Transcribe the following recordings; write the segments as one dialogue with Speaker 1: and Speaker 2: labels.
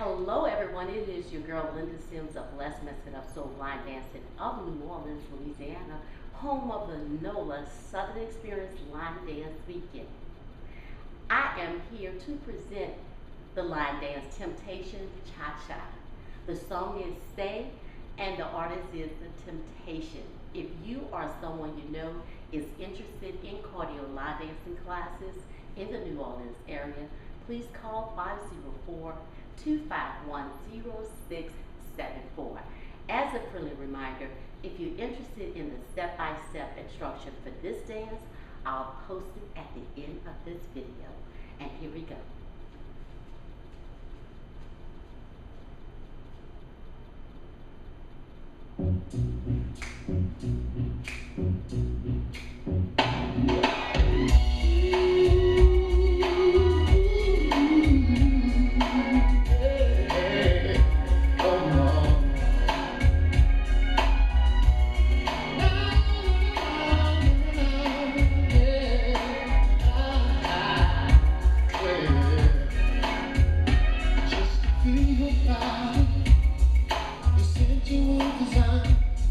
Speaker 1: Hello everyone, it is your girl Linda Sims of Let's Mess It Up Soul Line Dancing of New Orleans, Louisiana, home of the NOLA Southern Experience Line Dance Weekend. I am here to present the line dance Temptation Cha-Cha. The song is Stay and the artist is The Temptation. If you are someone you know is interested in cardio line dancing classes in the New Orleans area, please call 504-251-0674. As a friendly reminder, if you're interested in the step-by-step instruction for this dance, I'll post it at the end of this video. And here we go.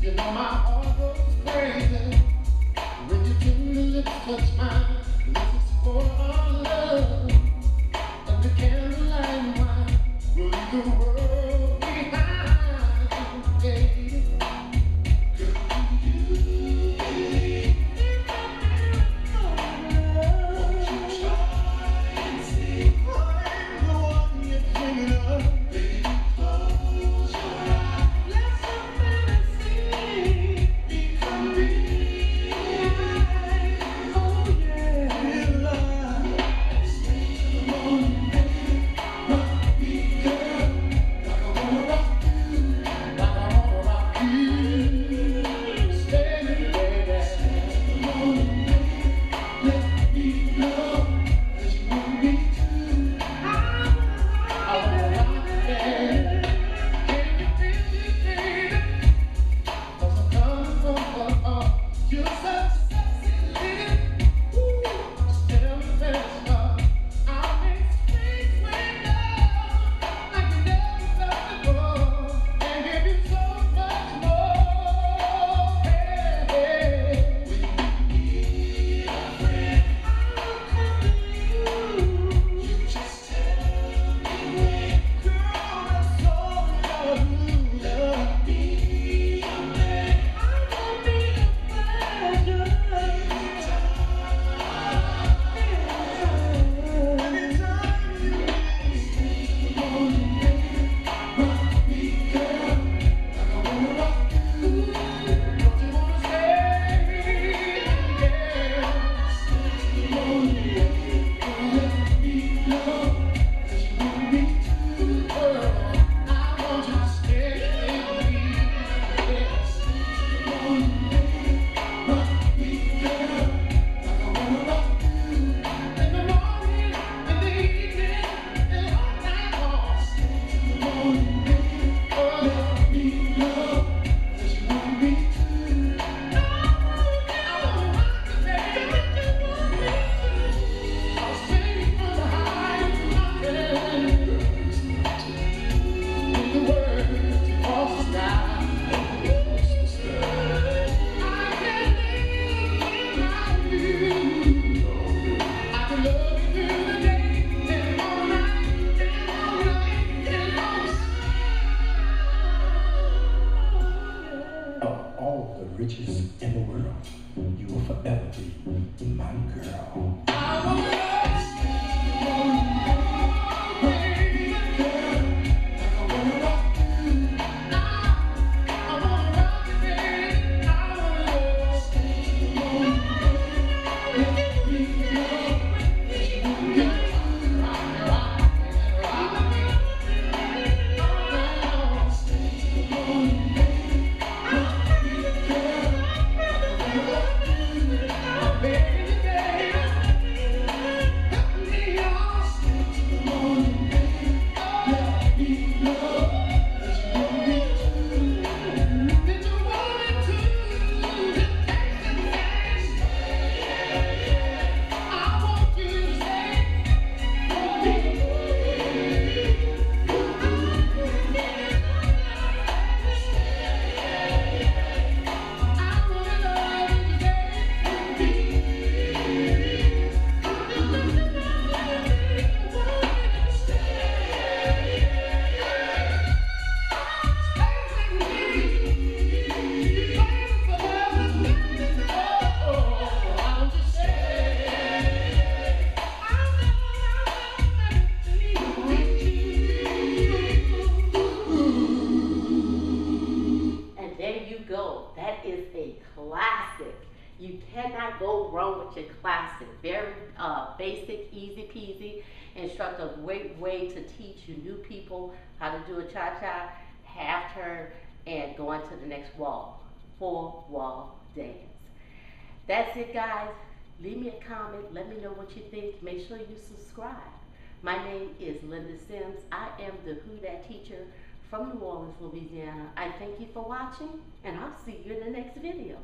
Speaker 2: You know my heart goes crazy when you tenderly touch mine. This is for our love under candlelight wine. We'll leave the world behind, baby. Girl, you, baby, won't you try and see I'm the one you're thinking of, baby? Close your eyes. Riches in the world, you will forever be my girl. I wanna baby, help me on.
Speaker 1: wrong with your classic. Very basic, easy peasy instructor. Great way to teach you new people how to do a cha-cha, half turn, and go on to the next wall. 4-wall dance. That's it, guys. Leave me a comment. Let me know what you think. Make sure you subscribe. My name is Linda Sims. I am the Who Dat teacher from New Orleans, Louisiana. I thank you for watching, and I'll see you in the next video.